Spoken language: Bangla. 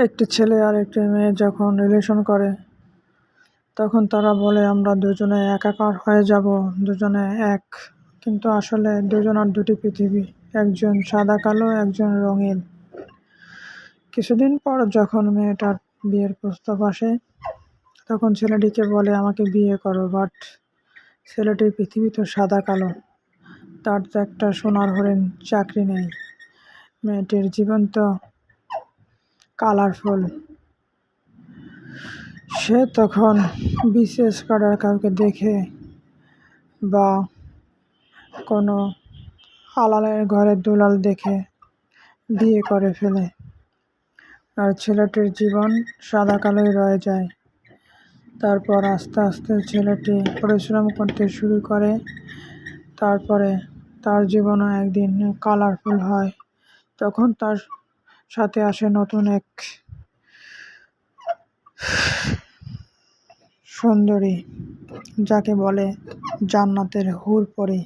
একটি ছেলে আর একটি মেয়ে যখন রিলেশন করে তখন তারা বলে আমরা দুজনে একাকার হয়ে যাব, দুজনে এক। কিন্তু আসলে দুজনের দুটি পৃথিবী, একজন সাদা কালো, একজন রঙিন। কিছুদিন পর যখন মেয়েটার বিয়ের প্রস্তাব আসে তখন ছেলেটিকে বলে আমাকে বিয়ে করো, বাট ছেলেটির পৃথিবী তো সাদা কালো, তার তো একটা সোনার হরিণ চাকরি নেই। মেয়েটির জীবন তো কালারফুল। সে তখন বিসিএস কার্ডার কাউকে দেখে বা কোনো আলালের ঘরের দুলাল দেখে বিয়ে করে ফেলে, আর ছেলেটির জীবন সাদা কালোই রয়ে যায়। তারপর আস্তে আস্তে ছেলেটি পরিশ্রম করতে শুরু করে, তারপরে তার জীবনও একদিন কালারফুল হয়। তখন তার সাথে আসে নতুন এক সুন্দরী, যাকে বলে জান্নাতের হুর পরী।